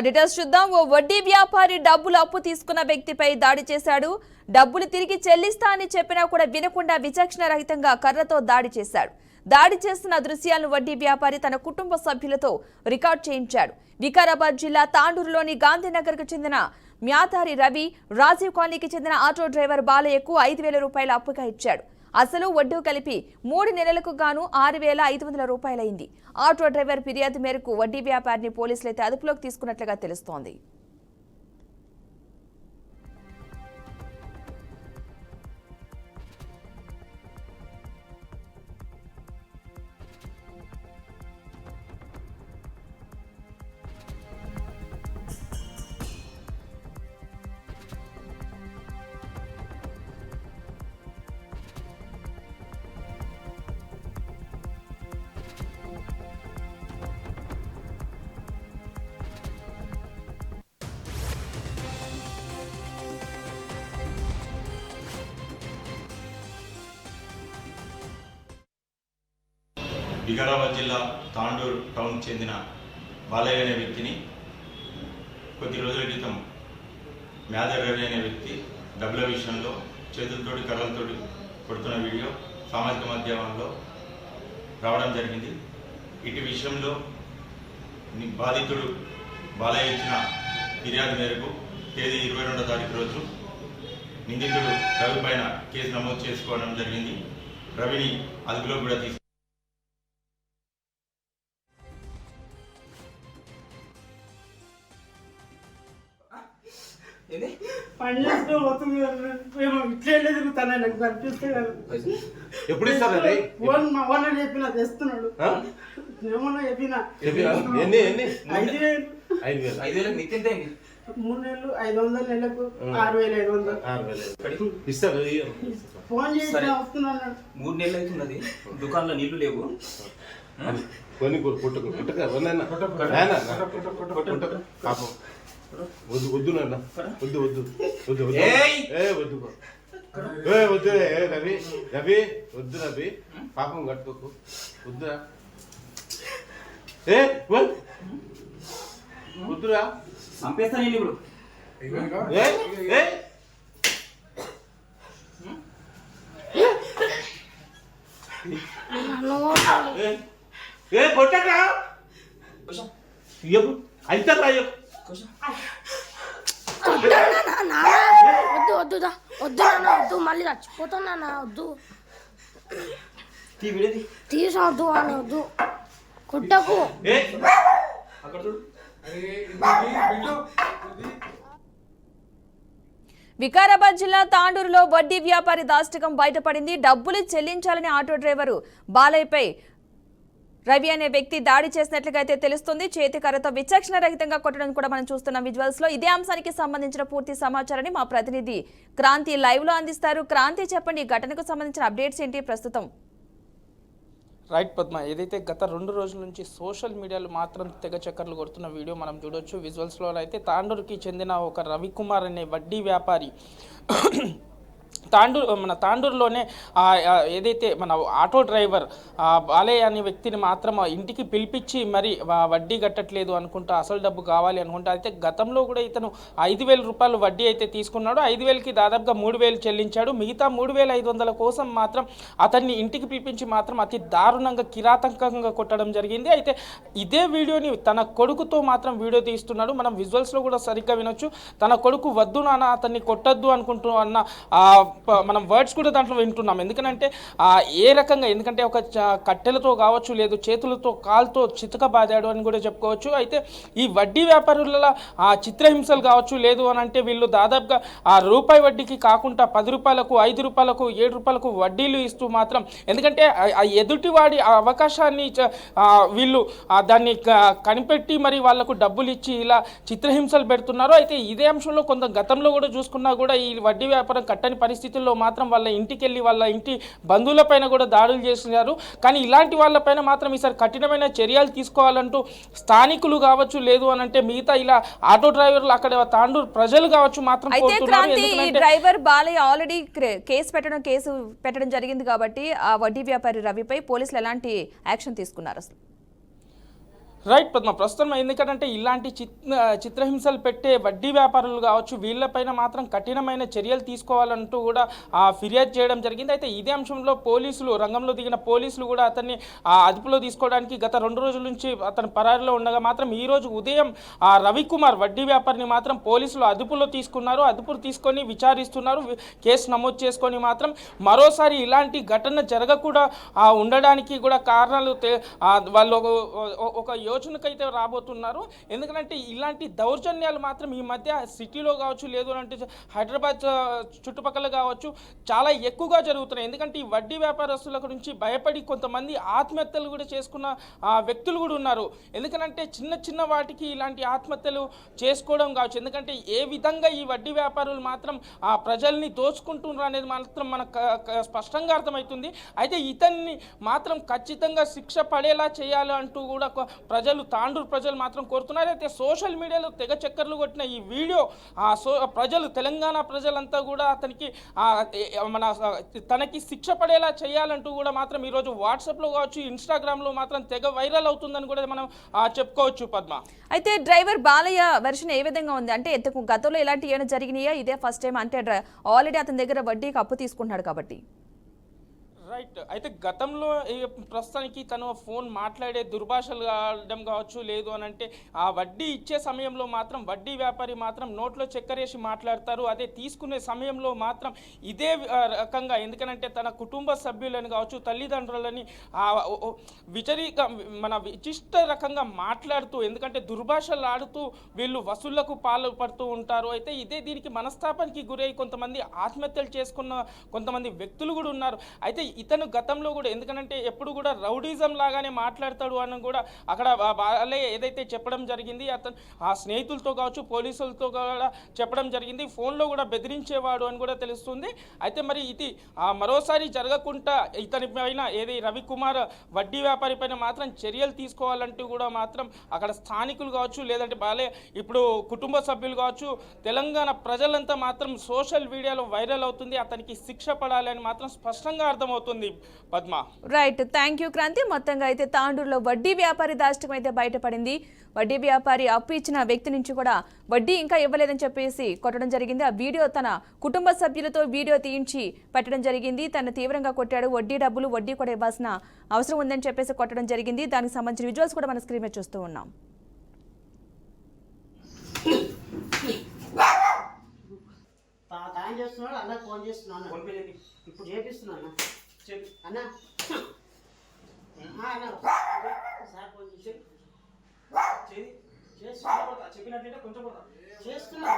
Details చూద్దాం. ఓ వడ్డీ వ్యాపారి డబ్బులు అప్పు తీసుకున్న వ్యక్తిపై దాడి చేశాడు. డబ్బులు తిరిగి చెల్లిస్తా అని చెప్పినా కూడా వినకుండా విచక్షణ రహితంగా కర్రతో దాడి చేశాడు. దాడి చేస్తున్న దృశ్యాలను వడ్డీ వ్యాపారి తన కుటుంబ సభ్యులతో రికార్డ్ చేయించాడు. వికారాబాద్ జిల్లా తాండూరులోని గాంధీనగర్కు చెందిన మ్యాతారి రవి రాజీవ్ కాలనీకి చెందిన ఆటో డ్రైవర్ బాలయ్యకు 5,000 రూపాయల అప్పుగా ఇచ్చాడు. అసలు వడ్డీ కలిపి 3 నెలలకు గాను 6,500 రూపాయలైంది. ఆటో డ్రైవర్ ఫిర్యాదు మేరకు వడ్డీ వ్యాపారిని పోలీసులైతే అదుపులోకి తీసుకున్నట్లుగా తెలుస్తోంది. వికారాబాద్ జిల్లా తాండూరు టౌన్ చెందిన బాలయ్య అనే వ్యక్తిని కొద్ది రోజుల క్రితం మ్యాదర్ రవి అనే వ్యక్తి డబ్బుల విషయంలో చేతులతోటి కర్రలతోటి కొడుతున్న వీడియో సామాజిక మాధ్యమాల్లో రావడం జరిగింది. ఇటు విషయంలో బాధితుడు బాలయ్య ఇచ్చిన ఫిర్యాదు మేరకు తేదీ 22వ తారీఖు రోజు నిందితుడు రవి పైన కేసు నమోదు చేసుకోవడం జరిగింది. రవిని అదుపులో కూడా తీసుకు ఎప్పుడు ఇస్తారండి? చెప్పిన తెస్తున్నాడు. ఏమన్నా చెప్పిన 5,000 నిత్యం 3 నెలలు 500 నెలకు 6,500 ఇస్తారు. ఫోన్ చేసి వస్తున్నాడు. 3 నెలలు అవుతున్నది. దుకాణంలో నీళ్లు లేవు. కొన్ని వద్దు వద్దు నాన్న వద్దు వద్దు వద్దు వద్దు వద్దు రవి రవి వద్దు రవి పాపం కట్టుకోకు వద్దురా వద్దురా చంపేస్తా నేను ఇప్పుడు. కొట్టరా అయితే వద్దు వద్దు వద్దు నాన్న వద్దు, మళ్ళీ చచ్చిపోతున్నా వద్దు, తీసవద్దు అని వద్దు, కొట్టకు. వికారాబాద్ జిల్లా తాండూరులో వడ్డీ వ్యాపారి దాష్టికం బయటపడింది. డబ్బులు చెల్లించాలని ఆటో డ్రైవరు బాలయ్యపై రవి అనే వ్యక్తి దాడి చేసినట్లుగా అయితే తెలుస్తుంది. చేతికర్రతో విచక్షణ రహితంగా కొట్టడం కూడా మనం చూస్తున్నాం విజువల్స్ లో. ఇదే అంశానికి సంబంధించిన పూర్తి సమాచారాన్ని మా ప్రతినిధి క్రాంతి లైవ్ లో అందిస్తారు. క్రాంతి, చెప్పండి, ఈ ఘటనకు సంబంధించిన అప్డేట్స్ ఏంటి ప్రస్తుతం? రైట్ పద్మ, ఏదైతే గత 2 రోజుల నుంచి సోషల్ మీడియాలో మాత్రం తెగ చక్కర్లు కొడుతున్న వీడియో మనం చూడొచ్చు విజువల్స్లో. అయితే తాండూరుకి చెందిన ఒక రవికుమార్ అనే వడ్డీ వ్యాపారి తాండూరులోనే ఏదైతే మన ఆటో డ్రైవర్ బాలయ్య అనే వ్యక్తిని మాత్రం ఇంటికి పిలిపించి మరి వడ్డీ కట్టట్లేదు అనుకుంటా, అసలు డబ్బు కావాలి అనుకుంటా. అయితే గతంలో కూడా ఇతను 5,000 రూపాయలు వడ్డీ అయితే తీసుకున్నాడు. 5,000కి దాదాపుగా 3,000 చెల్లించాడు. మిగతా 3,500 కోసం మాత్రం అతన్ని ఇంటికి పిలిపించి మాత్రం అతి దారుణంగా కిరాతకంగా కొట్టడం జరిగింది. అయితే ఇదే వీడియోని తన కొడుకుతో మాత్రం వీడియో తీస్తున్నాడు. మనం విజువల్స్లో కూడా సరిగ్గా వినొచ్చు. తన కొడుకు వద్దు నాన్న అతన్ని కొట్టద్దు అనుకుంటూ అన్న మనం వర్డ్స్ కూడా దాంట్లో వింటున్నాం. ఎందుకంటే ఏ రకంగా, ఎందుకంటే ఒక కట్టెలతో కావచ్చు, లేదు చేతులతో కాలుతో చితకబాదాడు అని కూడా చెప్పుకోవచ్చు. అయితే ఈ వడ్డీ వ్యాపారుల చిత్రహింసలు కావచ్చు, లేదు అని అంటే వీళ్ళు దాదాపుగా రూపాయి వడ్డీకి కాకుండా 10 రూపాయలకు, 5 రూపాయలకు, 7 రూపాయలకు వడ్డీలు ఇస్తూ మాత్రం, ఎందుకంటే ఆ ఎదుటివాడి అవకాశాన్ని వీళ్ళు దాన్ని కనిపెట్టి మరి వాళ్లకు డబ్బులు ఇచ్చి ఇలా చిత్రహింసలు పెడుతున్నారు. అయితే ఇదే అంశంలో కొంత గతంలో కూడా చూసుకున్నా కూడా ఈ వడ్డీ వ్యాపారం కట్టని పరిస్థితుల్లో మాత్రం వాళ్ళ ఇంటికి వెళ్ళి వాళ్ళ ఇంటి బంధువులపైన కూడా దాడులు చేస్తున్నారు. కానీ ఇలాంటి వాళ్ళపైన మాత్రం ఈసారి కఠినమైన చర్యలు తీసుకోవాలంటూ స్థానికులు కావచ్చు, లేదు అని అంటే మిగతా ఇలా ఆటో డ్రైవర్లు, అక్కడ తాండూరు ప్రజలు కావచ్చు మాత్రం డ్రైవర్ బాలయ్య ఆల్రెడీ కేసు పెట్టడం జరిగింది కాబట్టి ఆ వడ్డీ వ్యాపారి రవిపై పోలీసులు ఎలాంటి యాక్షన్ తీసుకున్నారు? అసలు రైట్ పద్మ, ప్రస్తుతం ఎందుకంటే ఇలాంటి చిత్రహింసలు పెట్టే వడ్డీ వ్యాపారులు కావచ్చు, వీళ్ళపైన మాత్రం కఠినమైన చర్యలు తీసుకోవాలంటూ కూడా ఫిర్యాదు చేయడం జరిగింది. అయితే ఇదే అంశంలో పోలీసులు రంగంలో దిగిన పోలీసులు కూడా అతన్ని అదుపులో తీసుకోవడానికి గత 2 రోజుల నుంచి అతను పరారిలో ఉండగా మాత్రం ఈ రోజు ఉదయం రవికుమార్ వడ్డీ వ్యాపారిని మాత్రం పోలీసులు అదుపులో తీసుకున్నారు. అదుపులో తీసుకొని విచారిస్తున్నారు. కేసు నమోదు చేసుకొని మాత్రం మరోసారి ఇలాంటి ఘటన జరగకుండా ఉండడానికి కూడా కారణాలు వాళ్ళు ఒక యోచనకైతే రాబోతున్నారు. ఎందుకంటే ఇలాంటి దౌర్జన్యాలు మాత్రం ఈ మధ్య సిటీలో కావచ్చు, లేదు అంటే హైదరాబాద్ చుట్టుపక్కల కావచ్చు చాలా ఎక్కువగా జరుగుతున్నాయి. ఎందుకంటే ఈ వడ్డీ వ్యాపారస్తుల గురించి భయపడి కొంతమంది ఆత్మహత్యలు కూడా చేసుకున్న వ్యక్తులు కూడా ఉన్నారు. ఎందుకంటే చిన్న వాటికి ఇలాంటి ఆత్మహత్యలు చేసుకోవడం కావచ్చు. ఎందుకంటే ఏ విధంగా ఈ వడ్డీ వ్యాపారులు మాత్రం ప్రజల్ని దోచుకుంటున్నారు అనేది మాత్రం మనకు స్పష్టంగా అర్థమవుతుంది. అయితే ఇతన్ని మాత్రం ఖచ్చితంగా శిక్ష పడేలా చేయాలి అంటూ కూడా తాండూరు ప్రజలు మాత్రం కోరుతున్నారు. అయితే సోషల్ మీడియాలో తెగ చక్కర్లు కొట్టిన ఈ వీడియో ప్రజలు, తెలంగాణ ప్రజలంతా కూడా తనకి శిక్ష పడేలా చేయాలంటూ కూడా మాత్రం ఈరోజు వాట్సాప్లో కావచ్చు, ఇన్స్టాగ్రామ్లో మాత్రం తెగ వైరల్ అవుతుందని కూడా మనం చెప్పుకోవచ్చు పద్మ. అయితే డ్రైవర్ బాలయ్య వెర్షన్ ఏ విధంగా ఉంది అంటే, గతంలో ఇలాంటి ఏమైనా జరిగినాయా, ఇదే ఫస్ట్ టైం అంటే ఆల్రెడీ అతని దగ్గర వడ్డీకి అప్పు తీసుకుంటున్నాడు కాబట్టి? రైట్. అయితే గతంలో ప్రస్తుతానికి తను ఫోన్ మాట్లాడే దుర్భాషలు ఆడడం కావచ్చు, లేదు అని అంటే ఆ వడ్డీ ఇచ్చే సమయంలో మాత్రం వడ్డీ వ్యాపారి మాత్రం నోట్లో చక్కెరేసి మాట్లాడతారు. అదే తీసుకునే సమయంలో మాత్రం ఇదే రకంగా, ఎందుకనంటే తన కుటుంబ సభ్యులను కావచ్చు, తల్లిదండ్రులని విశిష్ట రకంగా మాట్లాడుతూ, ఎందుకంటే దుర్భాషలు ఆడుతూ వీళ్ళు వసూళ్లకు పాల్పడుతూ ఉంటారు. అయితే ఇదే దీనికి మనస్తాపానికి గురై కొంతమంది ఆత్మహత్యలు చేసుకున్న కొంతమంది వ్యక్తులు కూడా ఉన్నారు. అయితే ఇతను గతంలో కూడా, ఎందుకంటే ఎప్పుడు కూడా రౌడీజం లాగానే మాట్లాడతాడు అని కూడా అక్కడ బాలయ్య ఏదైతే చెప్పడం జరిగింది, అతను ఆ స్నేహితులతో కావచ్చు, పోలీసులతో కూడా చెప్పడం జరిగింది. ఫోన్లో కూడా బెదిరించేవాడు అని కూడా తెలుస్తుంది. అయితే మరి ఇది మరోసారి జరగకుండా ఇతని పైన రవికుమార్ వడ్డీ వ్యాపారి పైన మాత్రం చర్యలు తీసుకోవాలంటూ కూడా మాత్రం అక్కడ స్థానికులు కావచ్చు, లేదంటే బాలయ్య ఇప్పుడు కుటుంబ సభ్యులు కావచ్చు, తెలంగాణ ప్రజలంతా మాత్రం సోషల్ మీడియాలో వైరల్ అవుతుంది. అతనికి శిక్ష పడాలి అని మాత్రం స్పష్టంగా అర్థమవుతుంది Padma. Right, thank you Kranti. మొత్తంగా అయితే తాండూరులో వడ్డీ వ్యాపారి దాష్టికం అయితే బయటపడింది. వడ్డీ వ్యాపారి అప్పు ఇచ్చిన వ్యక్తి నుంచి కూడా వడ్డీ ఇంకా ఇవ్వలేదని చెప్పేసి కొట్టడం జరిగింది. ఆ వీడియో తన కుటుంబ సభ్యులతో వీడియో తీయించి పెట్టడం జరిగింది. తను తీవ్రంగా కొట్టాడు. వడ్డీ కూడా ఇవ్వాల్సిన అవసరం ఉందని చెప్పేసి కొట్టడం జరిగింది. దానికి సంబంధించిన విజువల్స్ కూడా మన స్క్రీన్ మీద చూస్తూ ఉన్నాం. ఆయన చేస్తున్నాడు, అన్నకు ఫోన్ చేస్తున్నాను. ఇప్పుడు చేపిస్తున్నాను అన్న. సార్ ఫోన్ చెప్పినట్లయితే కొంచెం చేస్తున్నాను.